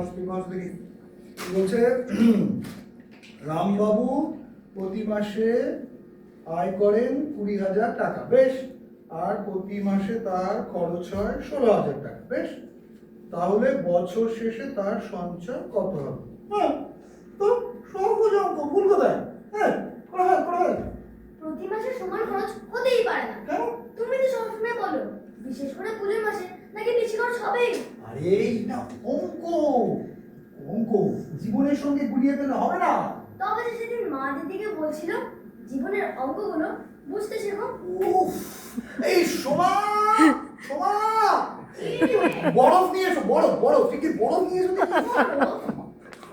দেখি বলছে রামবাবু প্রতি মাসে আয় করেন 20,000 টাকা, বেশ, আর প্রতি মাসে তার খরচ হয় 16,000 টাকা, বেশ, তাহলে বছর শেষে তার সঞ্চয় কত হবে? হ্যাঁ, তো সহজ অঙ্ক, ভুল কোথায়? হ্যাঁ, করা হয়। প্রতি মাসে সমান খরচ হতেই পারে না। কেন? তুমি তো সবসময় বলো, বিশেষ করে পুজোর মাসে নাকি বেশি খরচ হবেই। আরে এইটা অঙ্ক, অঙ্ক জীবনের সঙ্গে গুলিয়ে ফেলে হবে না। তবে যে সেদিন মা দিদিকে বলছিল জীবনের অঙ্কগুলো বুঝতে শেখো। উফ, এই সোমা বরফ নিয়ে এসো, বরফ ঠিক বরফ নিয়ে এসো।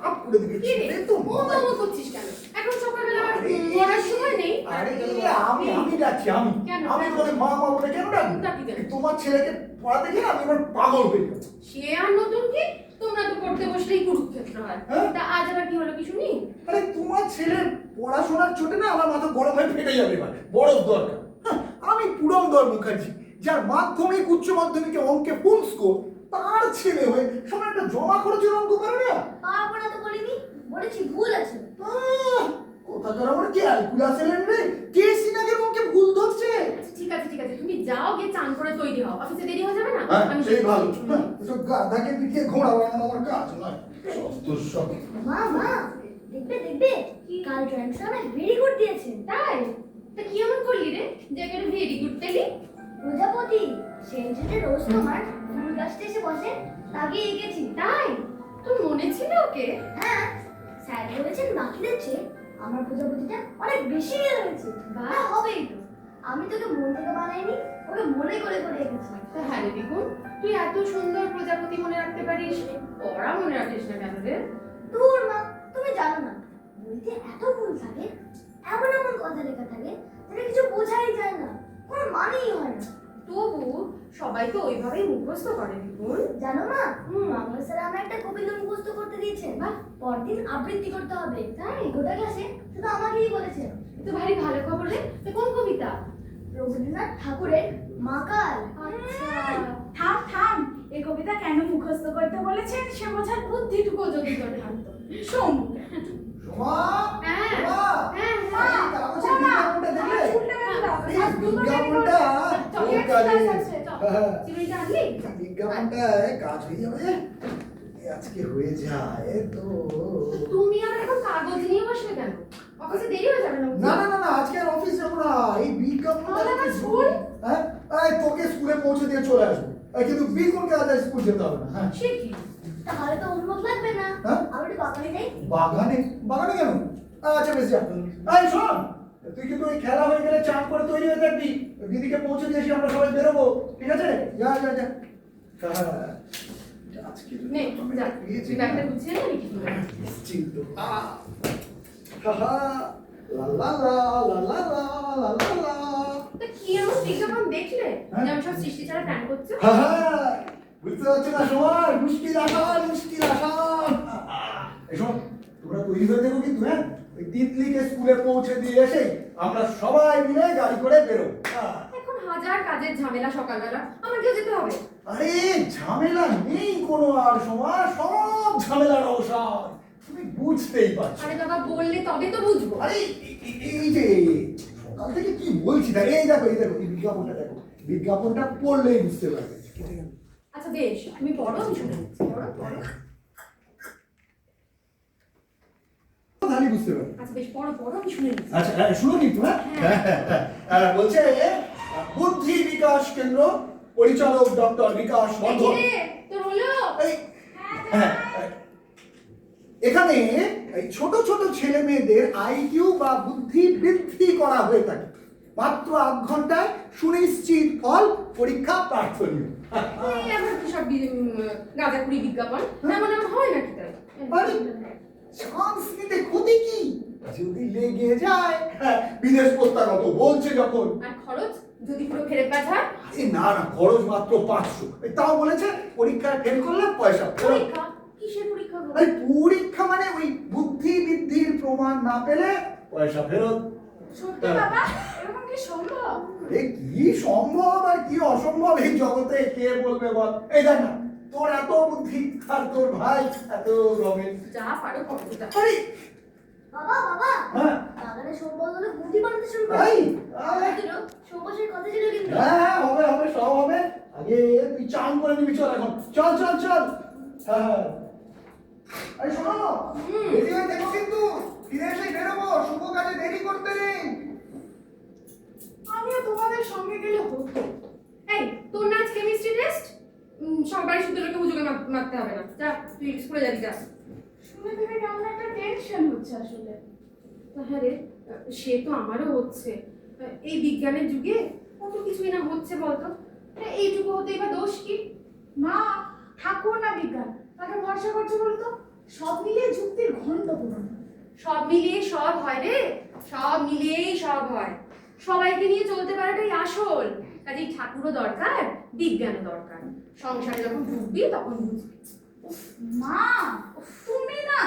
আপ করে দিবি এই তো মোমো করছিস কেন? এখন সকালবেলা আমার পড়ার সময় নেই। আরে আমি যাচ্ছি, আমি বলে মা বলে কেন ডাকি? তোমার ছেলেকে পড়াতে গিয়ে আমি এবার পাগল হয়ে যাবো। সে আর নতুন কি? তোমরা তো পড়তে বসলেই কুরুক্ষেত্র হয়। তা আজ আবার কি হলো কি শুনি? আরে তোমার ছেলের পড়াশোনার চোটে না আমার মাথা গরম হয়ে ফেটে যাবে, এবার বরফ দরকার। আমি পুরন্দর মুখার্জি, যার মাধ্যমিক উচ্চ মাধ্যমিকে অঙ্কে ফুল স্কোর, তার ছেলে হয়ে সময় একটা জমা খরচের অঙ্ক করে না। পারবো না তো বলিনি, বলেছি ভুল আছে। কোথাকার আমার ক্যালকুলাস এলেন রে, কে সিনাগের অঙ্কে ভুল ধরছে। ঠিক আছে তুমি যাও, গিয়ে চান করে তৈরি হও, অফিসে দেরি হয়ে যাবে না। আমি সেই ভালো, এসব গাধাকে পিটিয়ে ঘোড়া বানানো আমার কাজ নয়। সব মা দেখবে কাল ড্রয়িং স্যার ভেরি গুড দিয়েছেন। তাই? তা কি এমন করলি রে যে একটা ভেরি গুড পেলি? প্রজাপতি সেন্টারে রোজ তোমার ফুল গাছটা এসে বসে, তাকে এঁকেছি। তাই? তোর মনে ছিল ওকে? হ্যাঁ, স্যার বলেছেন বাকিদের চেয়ে আমার প্রজাপতিটা অনেক বেশি রেয়ার হয়েছে। বাহ, হবেই তো, আমি তোকে মন থেকে বানাইনি, ওকে মনে করে এঁকেছি। তা হ্যাঁ রে বিকুল, তুই এত সুন্দর প্রজাপতি মনে রাখতে পারিস, পড়া মনে রাখিস না কেন রে? দূর মা, তুমি জানো না বইতে এত ভুল থাকে, এমন কথা লেখা থাকে যেটা কিছু বোঝাই যায় না, কোনো মানেই হয় না। তবু সবাই তো ওইভাবেই মুখস্থ করে বিকুল। জানো মা, বাংলা স্যার আমার একটা কবিতা মুখস্থ করতে দিয়েছেন, বাহ, পরদিন আবৃত্তি করতে হবে। তাই গোটা ক্লাসে শুধু আমাকেই বলেছেন। তো ভারী ভালো খবর রে। তো কোন কবিতা? রবীন্দ্রনাথ ঠাকুরের মাকাল। আচ্ছা, থাম, এই কবিতা কেন মুখস্থ করতে বলেছেন সে বোঝার বুদ্ধিটুকু যদি তোর থাকতো। শোন সোমা, হ্যাঁ সোমা, হ্যাঁ এই কাগজের বিজ্ঞাপনটা দেখলে? এই বিজ্ঞাপনটা খুব কাজে। চিরুনিটা আনলি? বিজ্ঞাপনটায় কাজ হয়ে যাবে, আজকে হয়ে যায় তো। তুমি আবার এখন কাগজ নিয়ে বসবে কেন? অফিসে দেরি হয়ে যাবে না? না, আজকে আর অফিস যাবো না, এই বিজ্ঞাপনটা তাহলে আবার দেখে স্কুল? হ্যাঁ, এই তোকে স্কুলে পৌঁছে দিয়ে চলে আসবো, কিন্তু বিকুলকে আজ আর স্কুল যেতে হবে না। হ্যাঁ, সে কি? তাহলে তো অনুমোদ লাগবে না। হ্যাঁ? আমি একটু বাগানে যাই। বাগানে কেন? আচ্ছা বেশ, যা। এই শোন, তুই কিন্তু ওই খেলা হয়ে গেলে চান করে তৈরি হয়ে থাকবি, দিদিকে পৌঁছে দিয়েছি, আমরা সবাই বেরোবো, ঠিক আছে? যা। হ্যাঁ, আজকে নে, যা। তুই ব্যাগটা গুছিয়ে নে, আমি কি করে? নিশ্চিন্ত। লা লা লা। তা কি এমন বিজ্ঞাপন দেখলে যে আমি সব সৃষ্টি ছাড়া প্ল্যান করছো? বুঝতে পারছো না সময়? মুশকিল আসান। এই শোন, তোমরা তৈরি হয়ে দেখো কিন্তু, হ্যাঁ, ওই তিতলিকে স্কুলে পৌঁছে দিয়ে এসে আমরা সবাই মিলে গাড়ি করে বেরোবো। এখন হাজার কাজের ঝামেলা সকালবেলা, আমাকেও যেতে হবে। আরে ঝামেলা নেই কোনো আর সময়, সব ঝামেলার অবসান তুমি বুঝতেই পারছো। আরে বাবা, বললে তবে তো বুঝবো। আরে এই যে সকাল থেকে কি বলছি, এই দেখো এই বিজ্ঞাপনটা দেখো, বিজ্ঞাপনটা পড়লেই বুঝতে পারবে। আচ্ছা বেশ, তুমি পড়ো, আমি শুনে নিচ্ছি। পড়ো। তাহলে বুঝতে পারবে। আচ্ছা বেশ, পড়ো, আমি শুনে নিচ্ছি। আচ্ছা শুনো কিন্তু, হ্যাঁ, বলছে বুদ্ধি বিকাশ কেন্দ্র, পরিচালক ডক্টর বিকাশ বর্ধন। তোর হলো? হ্যাঁ, এখানে এই ছোট ছেলে মেয়েদের আইকিউ বা বুদ্ধি বৃদ্ধি করা হয়ে থাকে, মাত্র 8 ঘন্টায় সুনিশ্চিত ফল, পরীক্ষা প্রার্থনীয়। এই আবার কি সব গাঁজাখুরি বিজ্ঞাপন? এমন হয় নাকি? তাই আরে চান্স নিতে ক্ষতি কি, যদি লেগে যায়? বিদেশ প্রত্যাগত বলছে যখন। আর খরচ যদি পুরো ফেরত কাজ হয়? না, খরচ মাত্র 500, তাও বলেছে পরীক্ষায় ফেল করলে পয়সা ফেরত। পরীক্ষা? কিসের পরীক্ষা? পরীক্ষা মানে ওই বুদ্ধি বৃদ্ধির প্রমাণ না পেলে পয়সা ফেরত। সত্যি বাবা, এরকম কি সম্ভব? আরে কি সম্ভব আর কি অসম্ভব এই জগতে কে বলবে বল? এই দেখ না, তোর এত বুদ্ধি আর তোর ভাই এত রঙের। যা পারো কতটা। আরে বাবা বাবা হ্যাঁ বাগানে সোমবার হলে বুদ্ধি বানাতে শুরু করে ভাই সোমবাসের কথা ছিল কিন্তু হ্যাঁ হবে হবে সব হবে। আগে তুই চান করে নিবি, চল এখন চল চল চল। হ্যাঁ আরে শোনো, রেডি হয়ে দেখো কিন্তু ফিরে এসে বেরোবো, শুভ কাজে দেরি করতে নেই। আমিও তোমাদের সঙ্গে গেলে হতো। এই তোর না কেমিস্ট্রি টেস্ট, সবাই সূত্রটাকে হুজুগে মারতে হবে না, যা তুই স্কুলে যাবি যা। শুনে থেকে কেমন একটা টেনশন হচ্ছে আসলে। হ্যাঁ রে, সে তো আমারও হচ্ছে। এই বিজ্ঞানের যুগে কত কিছুই না হচ্ছে বলতো, এইটুকু হতেই বা দোষ কি? মা, ঠাকুর না বিজ্ঞান, তাকে ভরসা করছে বলতো? সব মিলিয়ে যুক্তির ঘন্ট পুরনো। সব মিলিয়ে সব হয় রে, সব মিলিয়েই সব হয়। সবাইকে নিয়ে চলতে পারাটাই আসল। কাজেই ঠাকুরও দরকার, বিজ্ঞানও দরকার। সংসারে যখন ঢুকবি তখন বুঝবি। মা, তুমি না।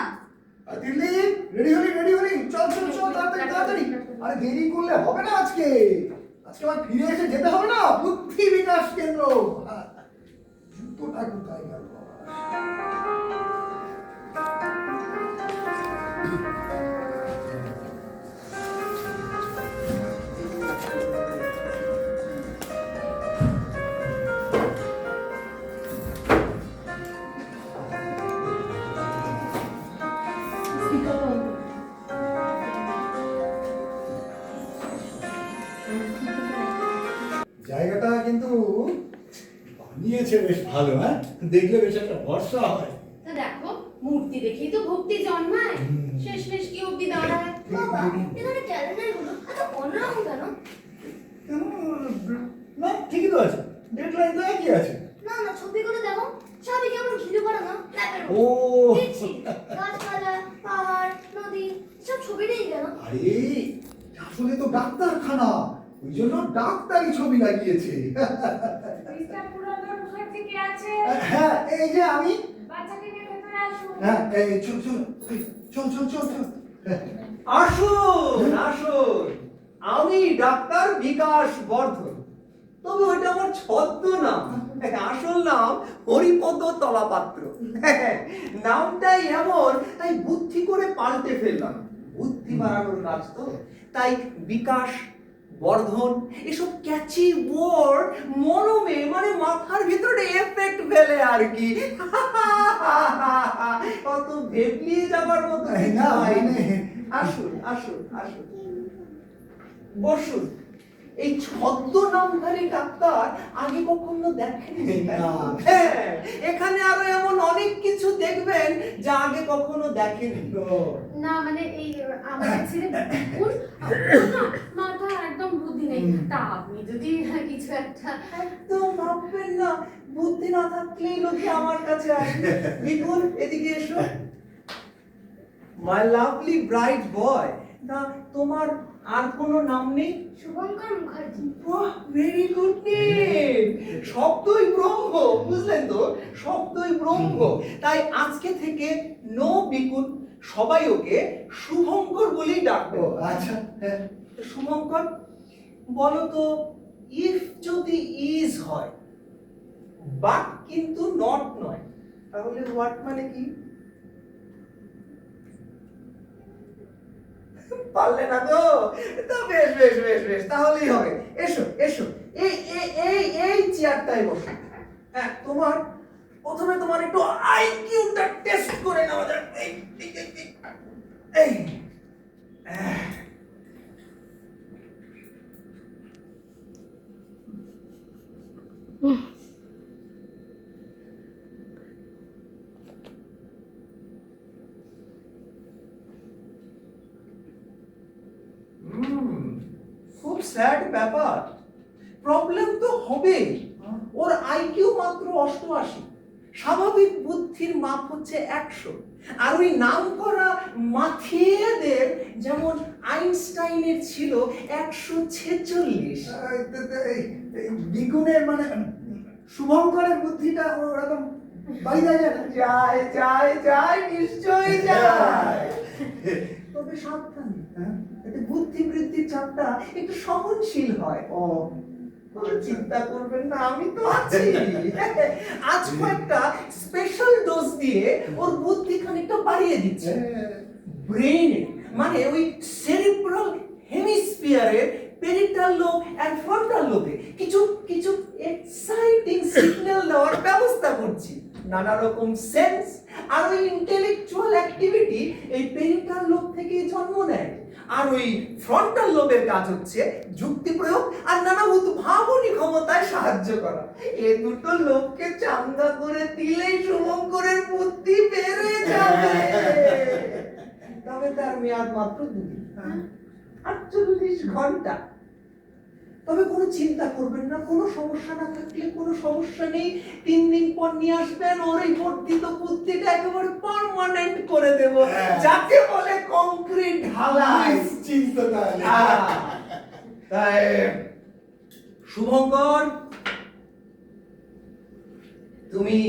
দিল্লি রেডি হলি চল চল চল তাড়াতাড়ি তাড়াতাড়ি। আরে দেরি করলে হবে না, আজকে আজকে আবার ফিরে এসে যেতে হবে না বুদ্ধি বিকাশ কেন্দ্র। জুতোটা কোথায় গেল? জায়গাটা কিন্তু বানিয়েছে বেশ ভালো, হ্যাঁ দেখলে বেশ একটা ভরসা হয়। তা দেখো, মূর্তি দেখেই তো ভক্তি জন্মায়, শেষমেশ কি অব্দি দাঁড়ায়। বাবা এখানে ক্যালেন্ডার গুলো এত অন্যরকম কেন? কেন? না ঠিকই তো আছে, ডেডলাইন তো একই আছে। না না ছবিগুলো দেখো, সবই কেমন ঘিরে পড়া না ল্যাপের ও দেখছি গাছপালা পাহাড় নদী সব ছবি নেই কেন? আরে আসলে তো ডাক্তারখানা, ওই জন্য ডাক্তারি ছবি লাগিয়েছে। মিস্টার পুরন্দর মুখার্জি কে আছে? হ্যাঁ এই যে আমি। বাচ্চাকে নিয়ে ভেতরে আসুন। হ্যাঁ এই চল চল চল চল চল চল। আসুন আসুন, আমি ডাক্তার বিকাশ বর্ধন। তবে ওইটা আমার ছদ্মনাম, আসল নাম হরিপদ তলাপাত্র। নামটাই এমন, তাই বুদ্ধি করে পাল্টে ফেললাম। বুদ্ধি বাড়ানোর কাজ তো, তাই বিকাশ বর্ধন এসব ক্যাচি ওয়ার্ড মনমে মানে মাথার ভিতরে এফেক্ট ফেলে আর কি। কত ভেবলিয়ে যাবার মতো না আসুন আসুন আসুন, বসুন। এই ছদ্মনামধারী ডাক্তার আগে কখনো দেখেননি। হ্যাঁ, এখানে আরো এমন অনেক কিছু দেখবেন যা আগে কখনো দেখেননি। না মানে এই আমার ছেলে বিপুল, না মাথা একদম বুদ্ধি নেই। তা আপনি যদি কিছু একটা একদম ভাববেন না, বুদ্ধি না থাকলেই লোকে আমার কাছে আসে। বিপুল এদিকে এসো। মাই লাভলি ব্রাইট বয়, না তোমার আর কোনো নাম নেই? শুভঙ্কর মুখার্জি। বাহ, ভেরি গুড নেম। শব্দই ব্রহ্ম, বুঝলেন তো, শব্দই ব্রহ্ম। তাই আজকে থেকে নো বিকুল, সবাই ওকে শুভঙ্কর বলেই ডাকবো। আচ্ছা হ্যাঁ। শুভঙ্কর বলো তো, ইফ যদি ইজ হয় বাট কিন্তু নট নয়, তাহলে হোয়াট মানে কি? পারলে না তো? তা বেশ বেশ বেশ বেশ, তাহলেই হবে। এসো এসো, এই এই এই এই চেয়ারটায় বসো। হ্যাঁ, তোমার প্রথমে তোমার একটু আইকিউটা টেস্ট করে নেওয়া যাক। এই এই এই, এই, এই খুব স্যাড ব্যাপার। প্রবলেম তো হবেই। ওর আইকিউ মাত্র 88, স্বাভাবিক বুদ্ধির মাপ হচ্ছে 100। আর ওই নাম করা মাথিয়েদের যেমন আইনস্টাইনের ছিল 146। দ্বিগুণের মানে শুভঙ্করের বুদ্ধিটা ওরকম বাড়ি যায় না। যায় যায় যায়, নিশ্চয়ই যায়। তবে সাবধান, এতে বুদ্ধি বৃদ্ধির চাপটা একটু সহনশীল হয়। ও কোনো চিন্তা করবেন না, আমি তো আছি। আজ কয়েকটা স্পেশাল ডোজ দিয়ে ওর বুদ্ধি খানিকটা বাড়িয়ে দিচ্ছে। ব্রেনে মানে ওই সেরিব্রাল হেমিস্ফিয়ারের পেরিটাল লোব এন্ড ফ্রন্টাল লোবে কিছু কিছু এক্সাইটিং সিগন্যাল দেওয়ার ব্যবস্থা করছি। নানা রকম সেন্স আর ওই ইন্টেলেকচুয়াল অ্যাক্টিভিটি এই পেরিটাল লোব থেকে জন্ম নেয়। আর ওই ফ্রন্টাল লোবের কাজ হচ্ছে যুক্তি প্রয়োগ আর নানা উদ্ভাবনী ক্ষমতায় সাহায্য করা। এ দুটো লোককে চাঙ্গা করে দিলেই শুভঙ্করের বুদ্ধি বেড়ে যাবে। তবে তার মেয়াদ মাত্র 2 দিন, 48 ঘন্টা। তবে কোনো চিন্তা করবেন না, কোনো সমস্যা না থাকলে কোনো সমস্যা নেই। 3 দিন পর নিয়ে আসবেন, ওর এই বর্ধিত বুদ্ধিটা একেবারে পার্মানেন্ট করে দেব, যাকে বলে কংক্রিট ঢালাই। চিন্তা তাহলে। তাই শুভঙ্কর, তুমি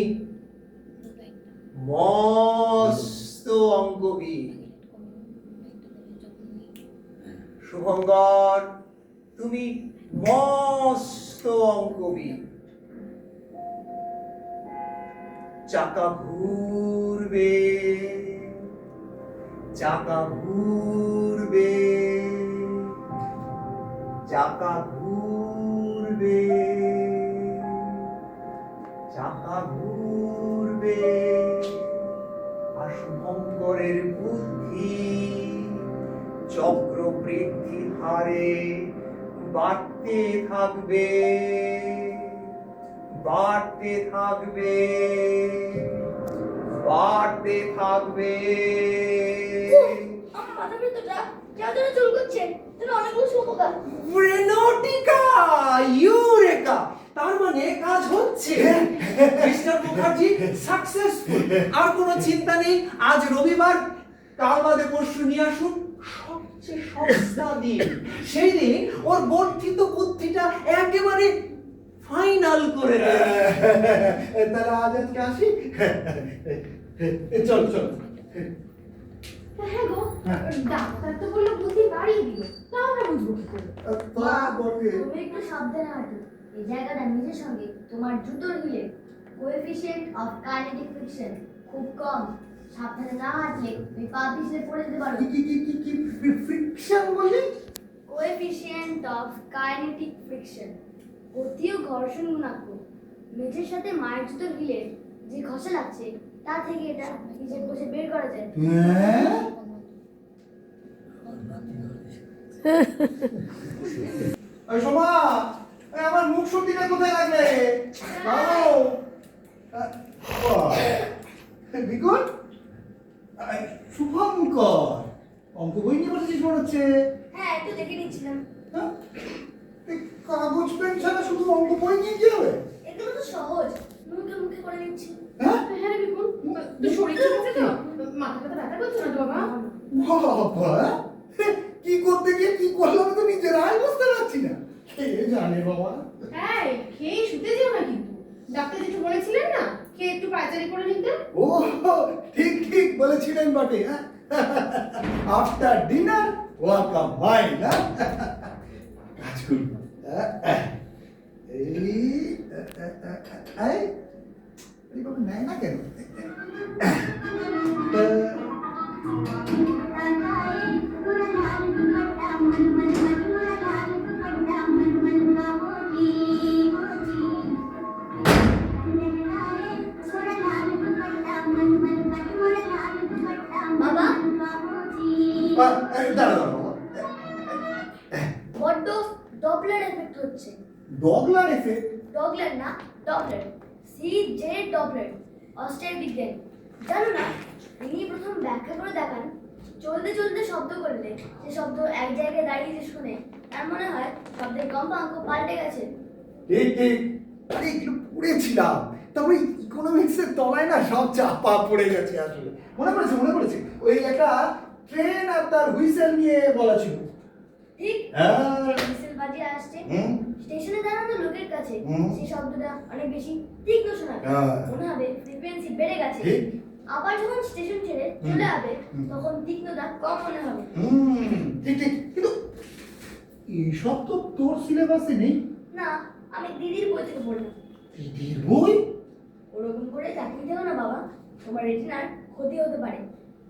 মস্ত অঙ্কবিদ। শুভঙ্কর, তুমি মস্ত অঙ্কবিদ। চাকা ঘুরবে, চাকা ঘুরবে, চাকা ঘুরবে, চাকা ঘুরবে। আর শুভঙ্করের বুদ্ধি চক্রবৃদ্ধি হারে বাড়তে থাকবে, বাড়তে থাকবে, বাড়তে থাকবে। আমার মাথা ভিতরটা কেমন যেন চুল করছে, তুমি অনেকগুলো শুকোকা। ব্রেনোটিকা, ইউরেকা, তার মানে কাজ হচ্ছে। Mister Mukherjee successful. আর কোনো চিন্তা নেই, আজ রবিবার, কাল বাদে পরশু নিয়ে আসুন সবচেয়ে সস্তা দিন। সেই দিন ওর বর্ধিত বুদ্ধিটা একেবারে ফাইনাল করে দেবে। তাহলে আজকে আসি। চল চল। হ্যাঁ গো, ডাক্তার তো বললো বুদ্ধি বাড়িয়ে দিল, তা আমরা বুঝবো কি করে? তা বটে। তুমি একটু সাবধানে হাঁটো। এই জায়গাটা নিজের সঙ্গে তোমার জুতোর হিলে কোএফিসিয়েন্ট অফ কাইনেটিক ফ্রিকশন খুব কম। সাবধানে না হাঁটলে তুমি পা পিছলে পড়ে যেতে পারো। কি ফ্রিকশন বলি? কোএফিসিয়েন্ট অফ কাইনেটিক ফ্রিকশন, গতি ও ঘর্ষণ গুণাঙ্ক। মেঝের সাথে মায়ের জুতোর হিলে যে ঘষা লাগছে তা থেকে এটা হিসেব বসে বের করা যায়। সোমা, আমার মুখ শুকিয়ে কোথায় লাগবে? বিকুল, শুভঙ্কর, অঙ্ক বই নিয়ে বসেছিস মনে হচ্ছে। হ্যাঁ, একটু দেখে নিচ্ছিলাম। হ্যাঁ? এই কাগজ পেন ছাড়া শুধু অঙ্ক বই নিয়ে কি হবে? এগুলো তো সহজ, মুখে মুখে করে নিচ্ছি। হ্যাঁ? হ্যাঁ রে বিপুল, তুই শরীর ঠিক আছে তো? মাথা ব্যথা ব্যথা করছে না তো বাবা? বাবা, কি করতে গিয়ে কি করলাম তো নিজেরাই বুঝতে পারছি না। কে জানে বাবা। হ্যাঁ, খেয়ে শুতে যেও না কিন্তু। ডাক্তার যেটু বলেছিলেন না, খেয়ে একটু পায়চারি করে নিতে। ও ঠিক ঠিক বলেছিলেন বটে। হ্যাঁ, after dinner walk up mind. কাজ করি। এই বাবা নেয় না কেন? বাবা, দাঁড়া বড্ড ডপলার এফেক্ট হচ্ছে। ডগলার এফেক্ট? ডগলার না, ডপলার। CJ ডপলার, অস্ট্রিয়ার বিজ্ঞানী। জানো না, তিনি প্রথম ব্যাখ্যা করে দেখান চলতে চলতে শব্দ করলে যে শব্দ এক জায়গায় দাঁড়িয়ে যে শুনে তার মনে হয় শব্দের কম্পাঙ্ক পাল্টে গেছে। ঠিক ঠিক, আরে একটু পড়েছিলাম, তারপরে ইকোনমিক্সের তলায় না সব চাপা পড়ে গেছে। আসলে মনে পড়েছে ওই একটা ট্রেন আর তার হুইসেল নিয়ে বলা ছিল। ঠিক, হ্যাঁ। হুইসেল বাজিয়ে আসছে, হুম। স্টেশনে দাঁড়ানো লোকের কাছে হুম। সেই শব্দটা অনেক বেশি তীক্ষ্ণ শোনাবে। হ্যাঁ। মনে হবে ফ্রিকোয়েন্সি বেড়ে গেছে। ঠিক। আবার যখন স্টেশন ছেড়ে চলে যাবে তখন তীক্ষ্ণতা কম মনে হবে। ঠিক ঠিক, কিন্তু এইসব তো তোর সিলেবাসে নেই। না, আমি দিদির বই থেকে পড়লাম। দিদির বই? ওরকম করে তাকিয়ে থেকো না বাবা, তোমার রেটিনার ক্ষতি হতে পারে।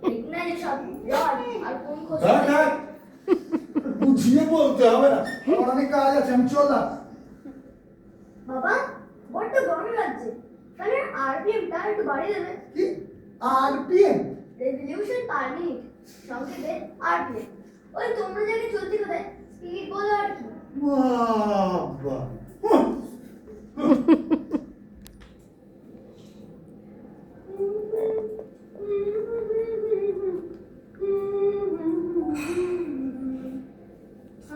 রেটিনায় যেসব রড আর কোন ক্ষতি থাক, থাক। বুঝিয়ে বলতে হবে না, আমার অনেক কাজ আছে, আমি চললাম। বাবা বড্ড গরম লাগছে, তাহলে আরপিএমটা একটু বাড়িয়ে দেবে। কি আরপিএম? রেভলিউশন পার মিনিট, সংক্ষেপে আরপিএম। ওই তোমরা যাকে চলতি কোথায় স্পিড বলো আর কি। বাবা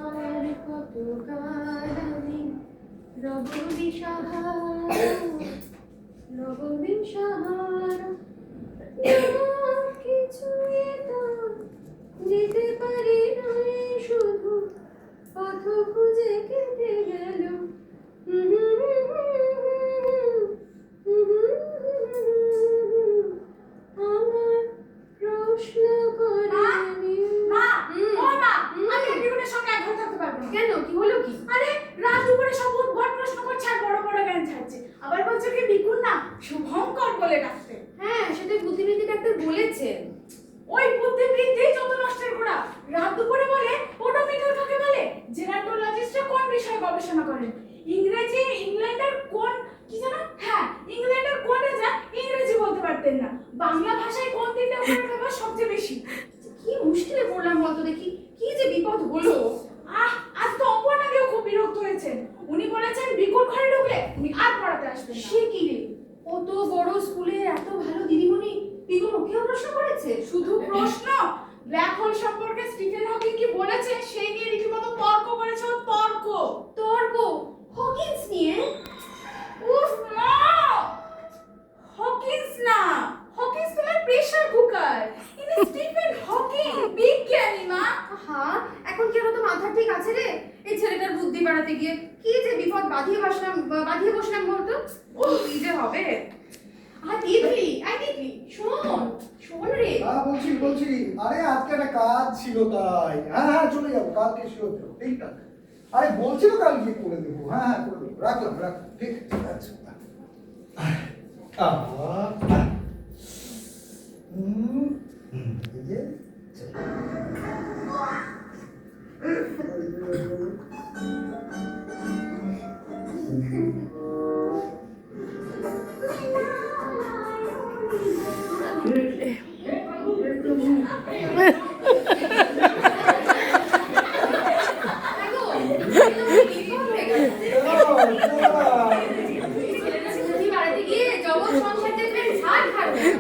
আর কত কাল আমি রব দিশাহারা, রব দিশাহারা, কিছুই তো যেতে পারি নাই, শুধু পথ খুঁজে কেটে গেল। আমার প্রশ্ন করে মা, ও মা, আমি বিকুনের সঙ্গে এক ঘরে থাকতে পারবো না। কেন, কি হলো কি? আরে রাত দুপুরে সব উদ্ভট প্রশ্ন করছে আর বড় বড় জ্ঞান ছাড়ছে, আবার বলছে কি বিকুন না শুভঙ্কর বলে ডাকতে। হ্যাঁ, সেটা বুদ্ধিবৃত্তি ডাক্তার বলেছেন। ওই বুদ্ধিবৃত্তি যত নষ্টের গোড়া। রাত দুপুরে বলে ওডোমিটার কাকে বলে, জেরান্টোলজিস্টরা কোন বিষয়ে গবেষণা করেন, ইংরেজি ইংল্যান্ডের কোন কি জানো, হ্যাঁ ইংল্যান্ডের কোন রাজা ইংরেজি বলতে পারতেন না, বাংলা ভাষায় কোন তিনটে উপন্যাস সবচেয়ে বেশি। কি মুশকিলে পড়লাম বলতো দেখি, কি যে বিপদ হলো। আজ তো অপর্ণাকেও খুব বিরক্ত হয়েছেন। উনি বলেছেন বিকুন ঘরে ঢুকলে উনি আর পড়াতে আসবেন না। সে কি রে, কত বড় স্কুলে এত ভালো দিদিমণি, বিগুন ওকেও প্রশ্ন করেছে? শুধু প্রশ্ন, ব্ল্যাক হোল সম্পর্কে স্টিফেন হকিং কি বলেছে সেই নিয়ে রীতিমতো তর্ক করেছে। ও তর্ক তর্ক হকিন্স নিয়ে? উফ মা, হকিংস না, হকিংস তোমার প্রেসার কুকার, ইনি স্টিফেন হকিং বিজ্ঞানী মা। হ্যাঁ, এখন কি তো মাথা ঠিক আছে রে? এই ছেলেটার বুদ্ধি বাড়াতে গিয়ে কি যে বিপদ বাঁধিয়ে বসলাম বলতো। ও কি যে হবে। দিদি, দিদি শোন রে। হ্যাঁ বলছি বলছি, আরে আজকে একটা কাজ ছিল তাই। হ্যাঁ হ্যাঁ চলে যাবো, কালকে ছিল তো, ঠিকঠাক। আরে বলছিল কালকে করে দেবো, হ্যাঁ হ্যাঁ করে দেবো, রাখলাম, ঠিক আছে। এই যে,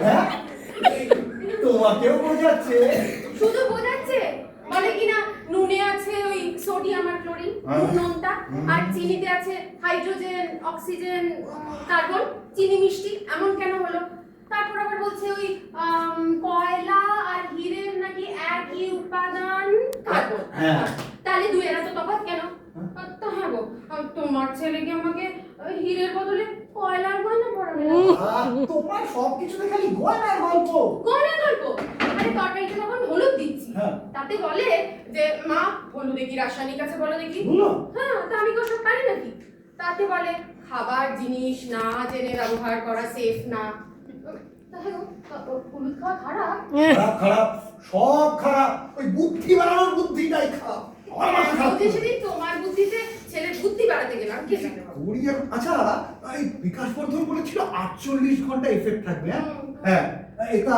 হ্যাঁ? তোমাকেও বোঝাচ্ছে? শুধু বোঝাচ্ছে, বলে কিনা নুনে আছে ওই সোডিয়াম আর ক্লোরিন, নুনটা, আর চিনিতে আছে হাইড্রোজেন, অক্সিজেন, কার্বন, চিনি মিষ্টি, এমন কেন হলো? তারপর আবার বলছে ওই কয়লা আর হীরের নাকি একই উপাদান কার্বন। তাহলে দুইয়ের এত তফাৎ কেন? তো হ্যাঁ গো, তোমার ছেলে কি আমাকে হীরের বদলে কয়লার গয়না পড়াবে? তোমার সবকিছুতে খালি গয়নার গল্প। গয়নার গল্প? আরে তরকারিতে যখন হলুদ দিচ্ছি, তাতে বলে যে মা হলুদে কি রাসায়নিক আছে বলো দেখি। হ্যাঁ, তা আমি সব পারি নাকি? তাতে বলে খাবার জিনিস না জেনে ব্যবহার করা সেফ না। হলুদ খাওয়া খারাপ? খারাপ খারাপ, সব খারাপ। ওই বুদ্ধি বাড়ানোর বুদ্ধিটাই খারাপ। সেদিন তোমার বুদ্ধিতে ছেলের বুদ্ধি বাড়াতে গেলাম, কে জানে। আচ্ছা, এই বিকাশ বর্ধন বলেছিল 48 ঘন্টা এফেক্ট থাকবে। হ্যাঁ, এটা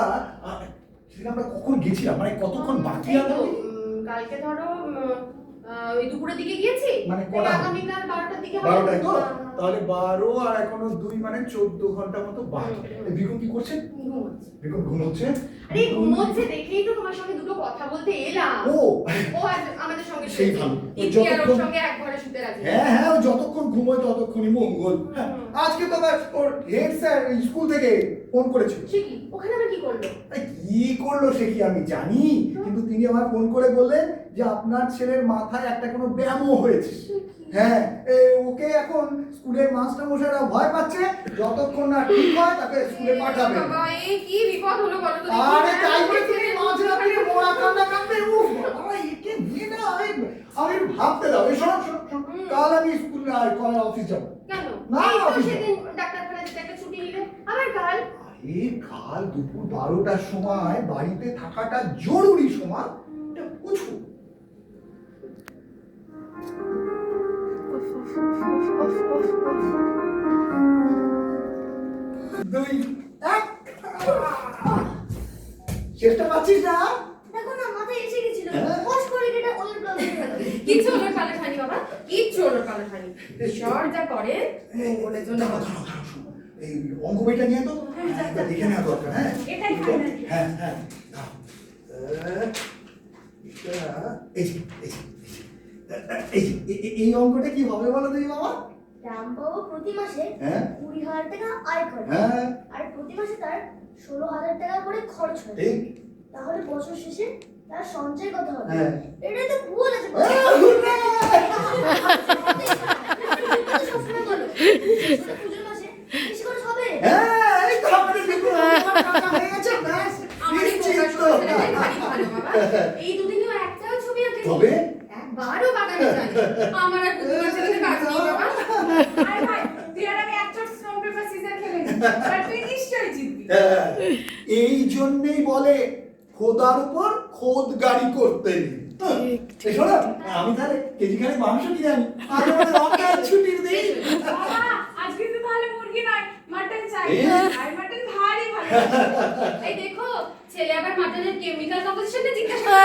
সেটা আমরা কখন গেছিলাম, মানে কতক্ষণ বাকি আছে? কালকে ধরো ওই দুপুরের দিকে গিয়েছি, মানে কটা? আগামীকাল 12টার দিকে। 12টায় তো? তাহলে 12 আর এখনো 2 মানে 14 ঘন্টা মতো বাকি। বিকুন কি করছে? বিকুন ঘুমোচ্ছে। আরে ঘুমোচ্ছে দেখেই তো তোমার সঙ্গে দুটো কথা বলতে এলাম। ও আজ আমাদের সঙ্গে সেই ভালো। ইতিহার সঙ্গে এক ঘরে শুতে রাজি। হ্যাঁ হ্যাঁ, ও যতক্ষণ ঘুমোয় ততক্ষণই মঙ্গল। আজকে তো আবার ওর হেড স্যার স্কুল থেকে ফোন করেছিল। সে কি ওখানে আবার কি করলো? কি করলো সে কি আমি জানি, কিন্তু তিনি আমার ফোন করে বললেন যে আপনার ছেলের মাথায় একটা কোনো ব্যায়ামও হয়েছে। হ্যাঁ, ওকে এখন স্কুলের মাস্টার মশাইরা ভয় পাচ্ছে, যতক্ষণ না ঠিক হয় তাকে স্কুলে পাঠাবে। বাবা, এই কি বিপদ হলো বলো তো? আরে তাই বলে তুমি মাঝরাতে মোড়া কান্না কাঁদতে, উফ বাবা, একে নিয়ে না আমি ভাবতে দাও। শোন, কাল আমি স্কুলে কলের অফিস যাবো। কেন? না, এই তো অফিস যাবো। সেদিন ডাক্তারখানা যেতে একটা ছুটি নিলে, আবার কাল। আরে কাল দুপুর 12টার সময় বাড়িতে থাকাটা জরুরি সময়, এটা বুঝো। 2, 1 চেষ্টা পাচ্ছিস না? দেখো না মাথায় এসে গেছিল, হ্যাঁ। কষ করে এটা ওলট পালট হয়ে গেল। কিচ্ছু ওলট পালট হয়নি বাবা, কিচ্ছু ওলট পালট হয়নি। ঈশ্বর যা করেন মঙ্গলের জন্য। দাঁড়াও, দাঁড়াও, দাঁড়াও, শোনো। এই অঙ্ক বইটা নিয়ে তো এটা দেখে নেওয়া দরকার। হ্যাঁ এটাই ফাইনাল। হ্যাঁ হ্যাঁ দাঁড়াও। এটা এই যে, এই যে, এই যে, এই অঙ্কটা কি হবে বলো দেখি বাবা? রামবাবু প্রতি মাসে হ্যাঁ 20,000 টাকা আয় করে, হ্যাঁ আর প্রতি মাসে তার 16,000 টাকা করে খরচ হয়। ঠিক। তাহলে বছর শেষে তার সঞ্চয় কত হবে? হ্যাঁ। এটাই তো ভুল আছে। সবসময় বলো পুজোর মাসে বেশি খরচ হবে। হ্যাঁ, এই তো আমাদের দেখুন, আমার টাকা হয়ে গেছে, ব্যাস, আমার এই নিশ্চিত প্রকাশ তো। ছেলেটা ভারী ভালো বাবা। এই দুদিনেও একটাও ছবি আঁকেনি। তবে? একবারও বাগানে যায়নি। আমার আর বুদ্ধিমান ছেলেদের কাজ নেই বাবা। আরে ভাই তুই আর আমি এক চোট স্টোন পেপার সিজার খেলে নিই, আর তুই নিশ্চয়ই জিতবি। হ্যাঁ, এই জন্যই বলে খোদার উপর খোদ গাড়ি করতে নেই। এই শোনো, আমি তাহলে কেজি খানে মাংস কিনে আনি, আর আমাদের লঙ্কার ছুটির দিন। বাবা আজকে তো তাহলে মুরগি নয় মাটন চাই, এই? আর মাটন ভারী ভালো। এই দেখো ছেলে আবার মাটনের কেমিক্যাল কম্পোজিশনটা জিজ্ঞাসা করে।